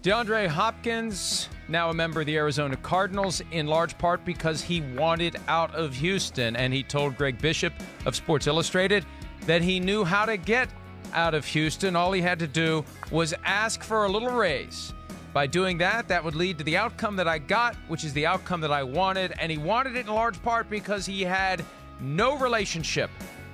DeAndre Hopkins, now a member of the Arizona Cardinals, in large part because he wanted out of Houston. And he told Greg Bishop of Sports Illustrated that he knew how to get out of Houston. All he had to do was ask for a little raise. By doing that, that would lead to the outcome that I got, which is the outcome that I wanted. And he wanted it in large part because he had no relationship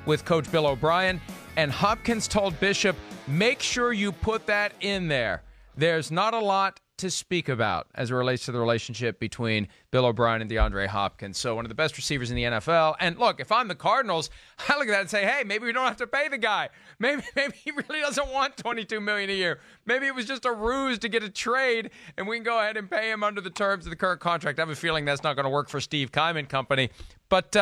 with Coach Bill OBrien. And Hopkins told Bishop, make sure you put that in there. There's not a lot to speak about as it relates to the relationship between Bill OBrien and DeAndre Hopkins. So one of the best receivers in the NFL. And look, if I'm the Cardinals, I look at that and say, hey, maybe we don't have to pay the guy. Maybe he really doesn't want $22 million a year. Maybe it was just a ruse to get a trade, and we can go ahead and pay him under the terms of the current contract. I have a feeling that's not going to work for Steve Keiman Company. But,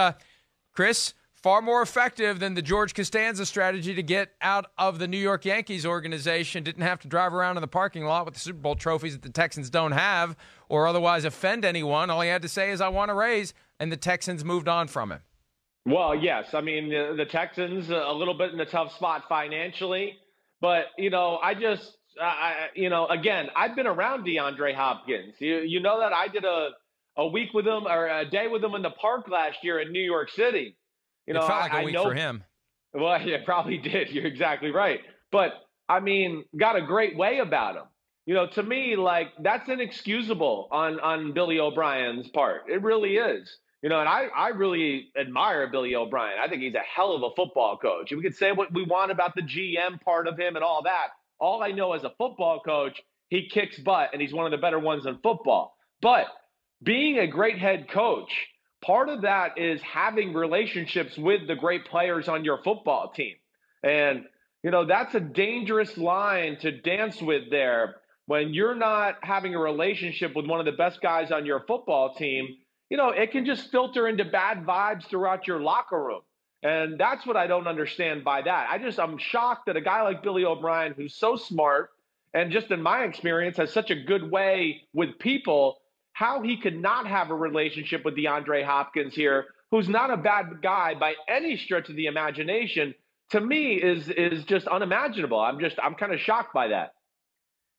Chris, far more effective than the George Costanza strategy to get out of the New York Yankees organization. Didn't have to drive around in the parking lot with the Super Bowl trophies that the Texans don't have or otherwise offend anyone. All he had to say is, I want a raise, and the Texans moved on from him. Well, yes. I mean, the Texans a little bit in a tough spot financially. But, again, I've been around DeAndre Hopkins. You know that I did a week with him or a day with him in the park last year in New York City. It felt like a week for him. Well, it probably did. You're exactly right. But, I mean, got a great way about him. To me, that's inexcusable on Billy OBrien's part. It really is. And I really admire Billy OBrien. I think he's a hell of a football coach. We could say what we want about the GM part of him and all that. All I know as a football coach, he kicks butt, and he's one of the better ones in football. But being a great head coach, part of that is having relationships with the great players on your football team. And, that's a dangerous line to dance with there. When you're not having a relationship with one of the best guys on your football team, it can just filter into bad vibes throughout your locker room. And that's what I don't understand by that. I'm shocked that a guy like Billy OBrien, who's so smart and just in my experience has such a good way with people, how he could not have a relationship with DeAndre Hopkins here, who's not a bad guy by any stretch of the imagination, to me is just unimaginable. I'm kind of shocked by that.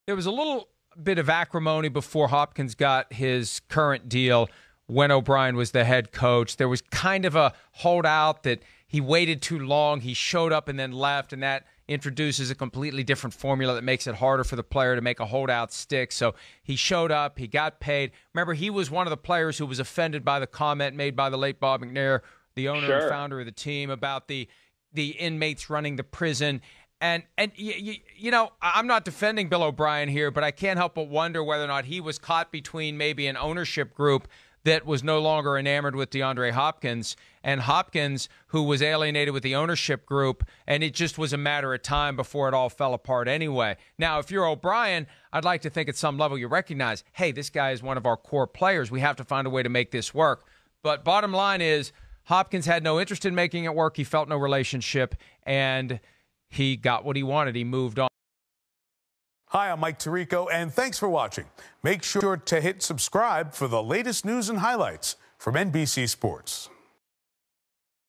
There was a little bit of acrimony before Hopkins got his current deal when OBrien was the head coach. There was kind of a holdout that he waited too long. He showed up and then left, and that introduces a completely different formula that makes it harder for the player to make a holdout stick. So he showed up, he got paid. Remember, he was one of the players who was offended by the comment made by the late Bob McNair, the owner and founder of the team, about the inmates running the prison. And I'm not defending Bill OBrien here, but I can't help but wonder whether or not he was caught between maybe an ownership group that was no longer enamored with DeAndre Hopkins and Hopkins, who was alienated with the ownership group, and it just was a matter of time before it all fell apart anyway. Now, if you're OBrien, I'd like to think at some level you recognize, hey, this guy is one of our core players. We have to find a way to make this work. But bottom line is Hopkins had no interest in making it work. He felt no relationship, and he got what he wanted. He moved on. Hi, I'm Mike Tirico, and thanks for watching. Make sure to hit subscribe for the latest news and highlights from NBC Sports.